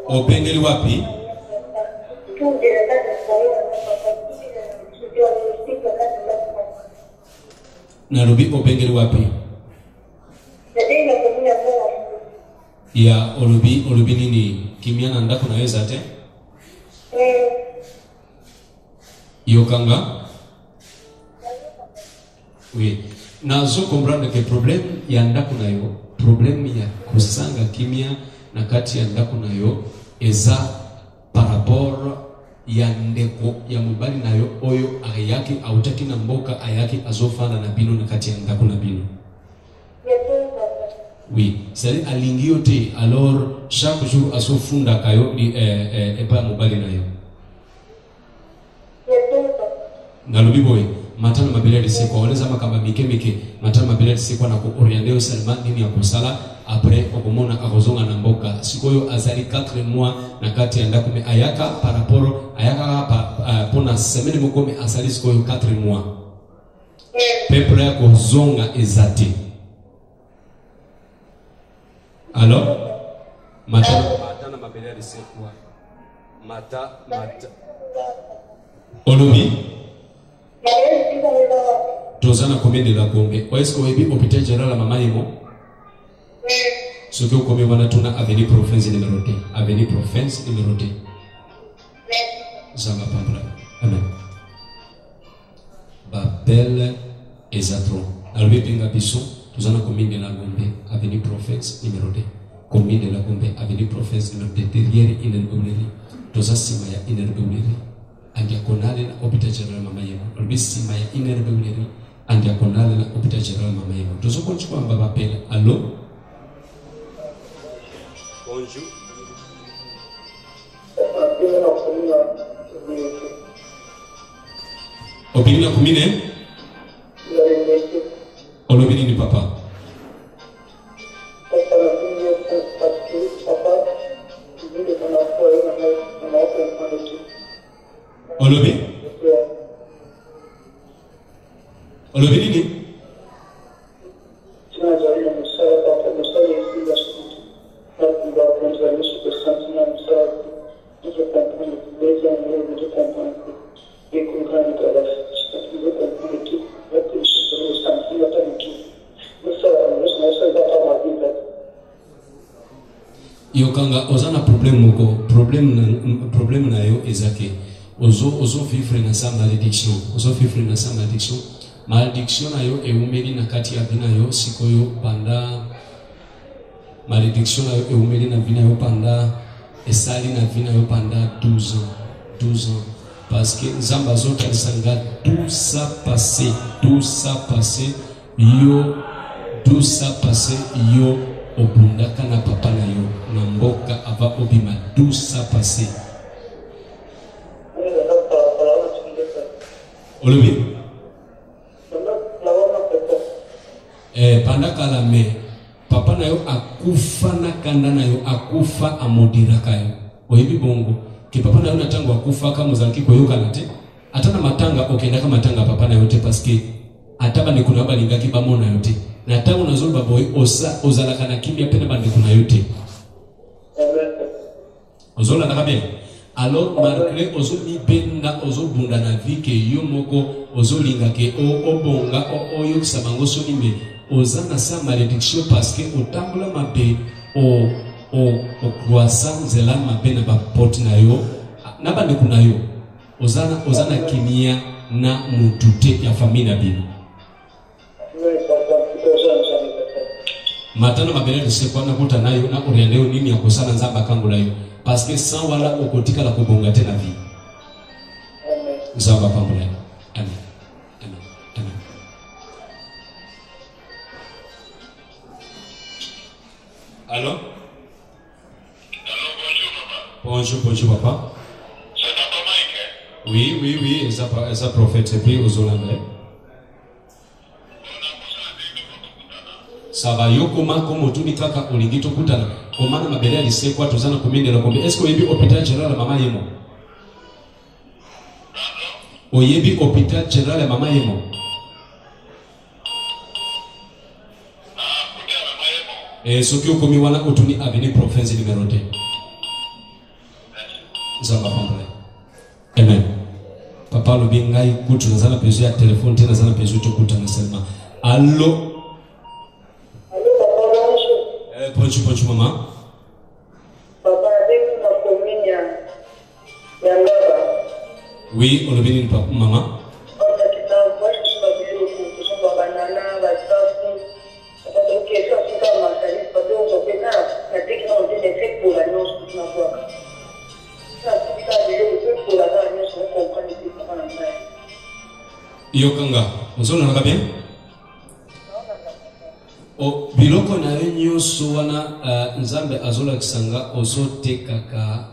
Opengeli wapi? Narubi opengeli wapi? Ya olubi nini? Kimia na ndako naweza te? Yokanga? Oui. Nazo comprendre que problème ya ndako na yo, problème ya kusanga kimia na kati ya ndako na yo eza par rapport ya ndeko ya mubali na yo oyo ayaki autaki na mboka ayaki azofana na bino na kati ya ndako na bino. Oui, c'est alingi yote. Alors chaque jour asofunda kayo et pas mobali na yo. Nalobi boy, matana mabele de kwa oleza makamba mike matana mabele de kwa na ko orienter seulement nini ya kusala après okomona akozonga na mboka. Sikoyo azali 4 mois na kati ya ndako me ayaka par rapport ayaka pona semaine moko me azali sikoyo 4 mois. Peuple ya kozonga ezati. Alors matana mabele de kwa mata Olobi Tozana combien de la Gombe? Est-ce qu'on est hôpital général à Mama Yemo? Ce que vous avez dit, avenue province numéro 2. Avenue province numéro 2. Ça va pas prendre. Amen. Babel et Zatron. Alors, Benga Bisson, Tozana combien de la Gombe? Avenue province numéro 2. Combien de la Gombe? Avenue province numéro 2. Derrière Inelbouleri. Tozana Simaya Inelbouleri. Andiakonale na hôpital général Mama Yemo. Rubisi Maya Inelbouleri. Andiakonale na hôpital général Mama Yemo. Tozoko chukua mbaba pele. Allô? Bonjour. Obini na kumine? Olobini ni papa. Olobi? Olobini ni? Yokanga ozana problème na yo ezake ozo vivre na sa malédiction malédiction na yo eumeli na kati ya bina yo sikoyo panda malédiction na yo eumeli na bina yo panda esali na bina yo panda 12 ans parce que nzamba zote alisanga tout ça passé yo obundaka na papa na yo na mboka ava obima tout ça passé. Olobi? Pandaka la me papa na yo akufa na kanda na yo akufa amodiraka yo. Oyebi bongo ke papa na yo na tango akufa kama muzalaki koyoka na te atana matanga okenda kama matanga papa na yo te parce que ataba ni kuna balingaki bamona yo te. Na tango nazoba boy ozalaka na kimia pena bande kuna yote. Ozola na bien. Alors malgré ozomi benda ozobunda na vie ke yo moko ozolinga ke obonga oyo kisabango soni me ozana sa malédiction parce que otambola mabe o croissance la mabe na ba porte na yo na bande kuna yo ozana kimia na mutute ya famille na bino. Matana mabele de kwa na kuta nayo na oriendeo nini ya kosana nzamba kango la yo parce que sans wala okotika la kubonga tena vie. Nzamba kango la yo. Amen. Allô? Bonjour papa. C'est papa Mike? Oui, ça prophète et puis aux Hollandais. Saba yoko mako motuni kaka olingito kutana komana mabele alisekwa tozana komende la kombe. Est-ce que oyebi hôpital général Mama Yemo? Oyebi hôpital général Mama Yemo? Soki okomi wana otuni avenue province numéro 2. Zamba pambole. Amen. Papa lobi ngai kutu nazana besoin ya téléphone tena nazana besoin to kutana seulement. Allô? Bonjour maman. Papa, avec ma commune, il y a là-bas. Oui, on a venu papa, maman. Yokanga, on s'en a bien? Oh, biloko na yo nyonso wana nzambe azolakisanga ozotekaka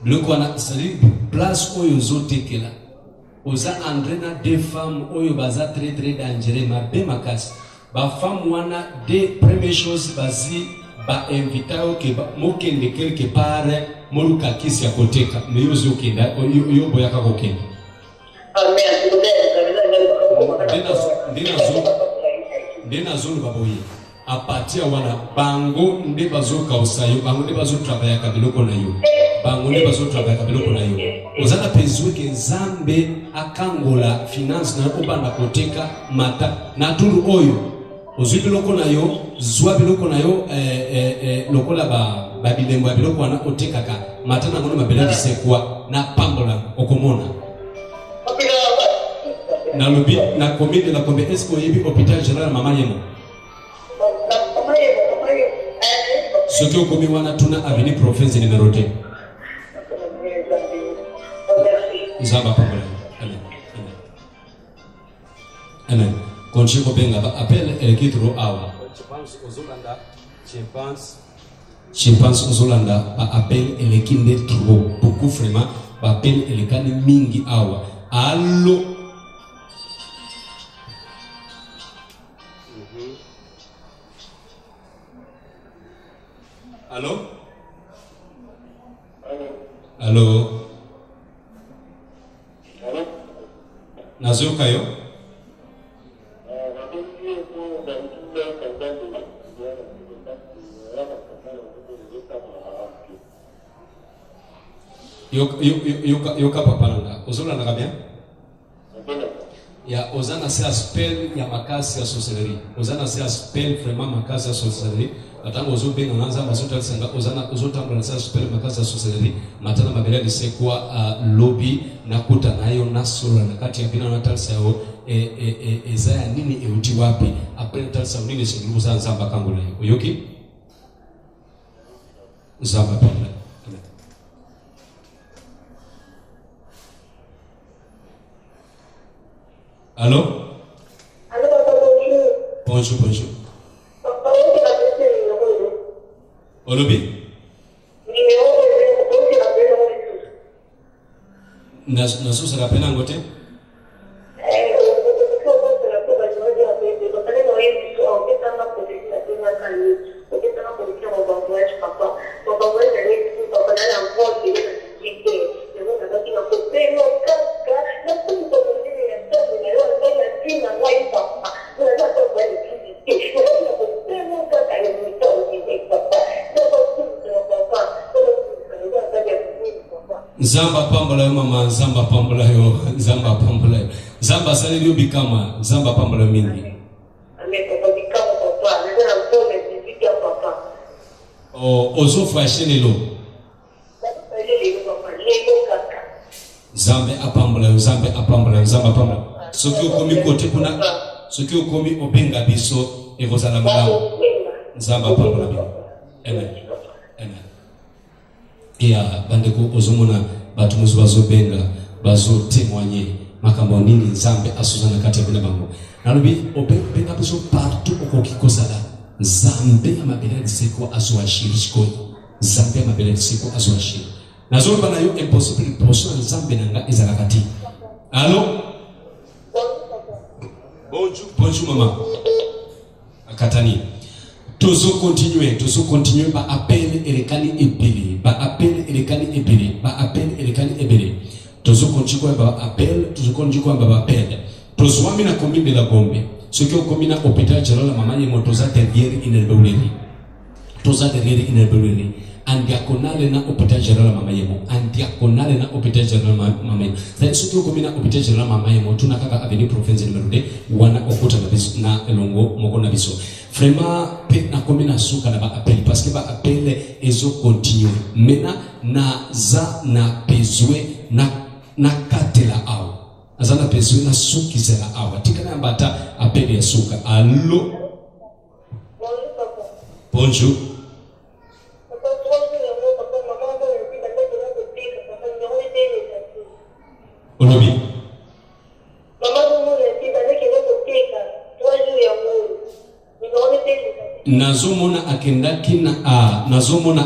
biloko wana c'est place oyo ozotekela oza andre na deux femmes oyo baza très très dangereux mabe makasi ba femme wana des premières choses bazi ba invita oke mokende quelque part moluka kisi ya koteka mais yo zokenda yo boyaka kokenda ndena zone baboye a partir wana bango nde bazoka usayo bango nde bazotravailler ka biloko na yo bango nde bazotravailler ka biloko na yo ozana pezwe ke nzambe akangola finance na obanda koteka mata na tulu oyo ozwi biloko na yo zwa biloko na yo lokola ba bilembo ya biloko wana otekaka mata na ngono mabela disekwa na pambola okomona na lobi na commune de la Combe est-ce que yebi hôpital général mama yemo ce que komi wana tuna avenue province numéro 2 Zamba pambola amen amen konchi ko benga ba appel elekitro awa je pense ozolanda ba appel elekinde trop beaucoup vraiment ba appel elekani mingi awa allo Allô? Allô? Nazoka yo? Yoka papa nanga. Ozola nanga bien? Ya ozana se aspel ya makasi ya sorcellerie. Ozana se aspel vraiment makasi ya sorcellerie. Atango ozobe na nzamba basoto senga ozana ozotambula sa super makasi ya sorcellerie. Matana mabele de sekwa lobby nakuta nayo nasura na kati ya bina na talsa yao ezaya nini euti wapi après talsa nini singuza nzamba kangola yo. Yoki? Nzamba pamela. Allô? Allô, bonjour. Bonjour. Olobi? Nasu se rappelle en côté? Zamba pambola yo mama, zamba pambola yo, zamba pambola yo. Zamba sali liyo bikama, zamba pambola mingi. Ozo fashene lo. Zambe apambola yo, zambe apambola yo, zamba pambola. Soki okomi kote kuna, soki okomi obenga biso, evozala malamu. Zamba pambola mingi. Amen. Amen. Ya bandeko ozomona batu muzu bazobenga bazo témoigner makambo nini nzambe asuzana kati ya bango nalobi obenga biso partout okokikosala nzambe amabela diseko azwashiri siko nzambe amabela diseko azwashiri nazoba na yo impossible person nzambe nanga ezalakati. Allô? Bonjour mama akatani tozo continuer ba appel elekani ebele ba appel elekani ebele tozo continuer ba appel tozo wami na commune de la Gombe ce qui est commune à hôpital général mama yemo toza derrière inelbewleri en diagonale na hôpital général mama yemo c'est ce qui est commune à hôpital général mama yemo tunakaka avenue province numéro 2 wana okuta na elongo moko na biso vraiment pe na commune suka na ba appel parce que ba appel ezo continue maintenant na bezwe na katela awa azana bezwe na suki zela awa tikana mbata appel ya suka. Allô? Bonjour. nazomona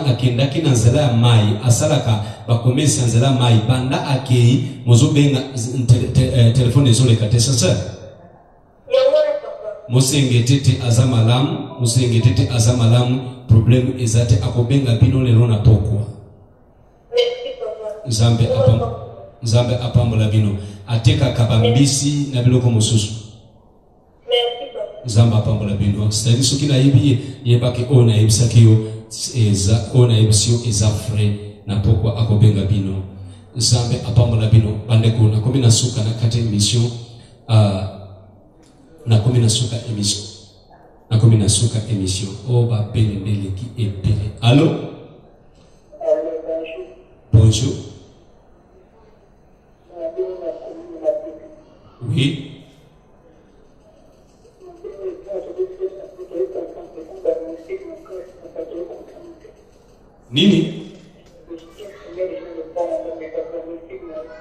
akendaki na nzela ya mai asalaka bakomesi nzela ya mai banda akei mozobenga telefone ezoleka te sasa mosengetete azamalamu problème ezate akobenga bino lelo na pokwa Nzambe apambola bino ateka kabambisi na biloko mosusu Nzambe apambola bino c'est-à-dire soki na yebi yebaki ona yebisaki yo ona yebisio eza frais na pokwa akobenga bino Nzambe apambola bino bandeko na komi na suka na kati émission na komi na suka émission o ba pele ndeleki epele allô bonjour oui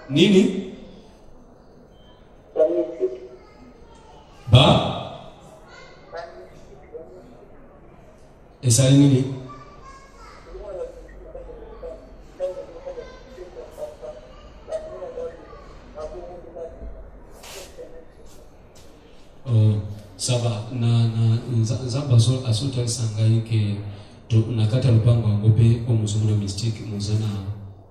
Nini ba esali nini ça va na nzamba asota sangai ke nakata lupango ngope ko muzumuna mystique muzana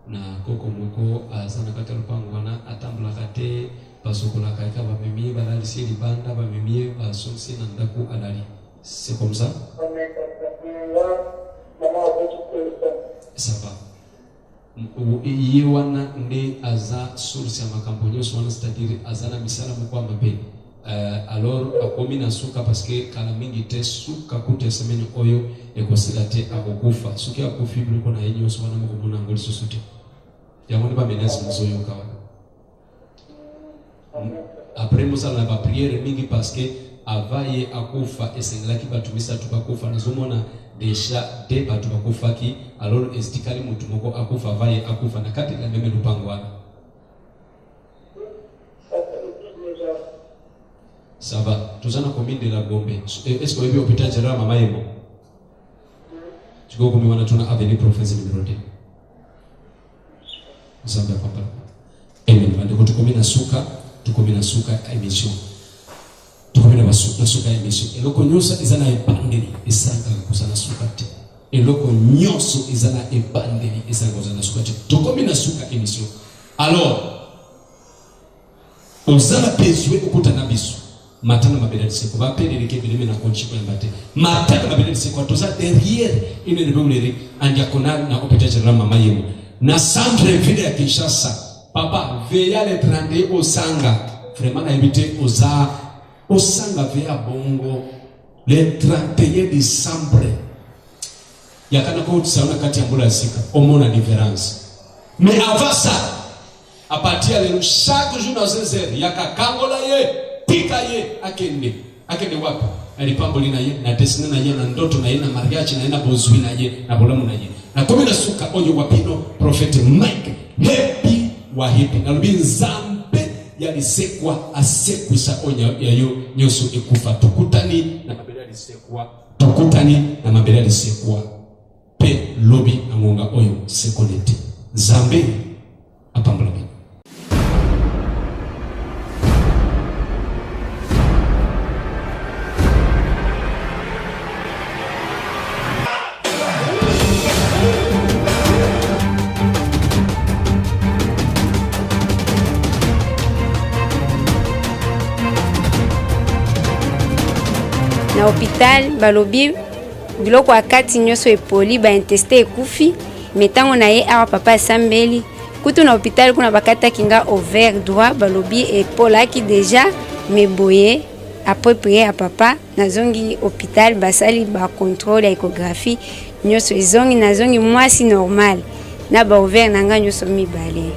na koko moko azana kata lupango wana atambula kate basokola kaika bamemie balali si libanda bamemie basonsi na ndaku alali c'est comme ça ça va yewana nde aza source ya makambo nyonso wana c'est-à-dire azana misala moko mabe alors akomi na suka parce que kala mingi te suka kote semaine oyo ekosila te akokufa suki akufi biloko na yenyo so wana moko mona ngoli sosote yango ba menace mozoyo kawa après musala ba prière mingi parce que avaye akufa esengelaki batumisa tukakufa nazomona déjà de batu bakufa ki alors estikali mutu moko akufa avaye akufa na kati la meme lupango wana ça va tuzana commune de la Gombe est-ce que wewe hôpital général mama yemo tuko kumi wana tuna avenue province numéro 2 Nzambe papa amen bande tukomi na suka émission tukomi na suka émission eloko nyonso ezana ebandeli esanga kusana suka te eloko nyonso ezana ebandeli esanga kusana suka te tukomi na suka émission alors ozala besoin okutana biso matana mabela seko ba pele leke bileme na konchi kwa mbate matana mabela seko toza derrière une rebonnerie en diaconale na hôpital général mama yemo na centre ville ya Kinshasa papa veya le 31 osanga vraiment na invité osanga veya bongo le 31 décembre yakana ko tsaona kati ya mbula sika omona différence mais avant ça à partir de chaque jour dans 16 heures yakakangola ye pika ye akende wapi alipamboli na ye na desina na ye na ndoto na ye na mariage na ye na bozwi na ye na bolamu na ye na komi na suka oyo wapino prophète Mike happy wa happy na lubi Nzambe ya lisekwa asekwisa onya yayo nyoso ekufa tukutani na mabela lisekwa pe lobi na ngonga oyo sekonete Nzambe apambola. Na hôpital balobi biloko akati nyonso epoli ba intestin ekufi metango na ye awa papa asambeli kutu na hôpital kuna bakata kinga ovaire droit balobi epolaki déjà meboye après prier à papa nazongi hôpital basali ba contrôle ya échographie nyonso ezongi nazongi mwasi normal na ba ovaire nanga nyonso mibale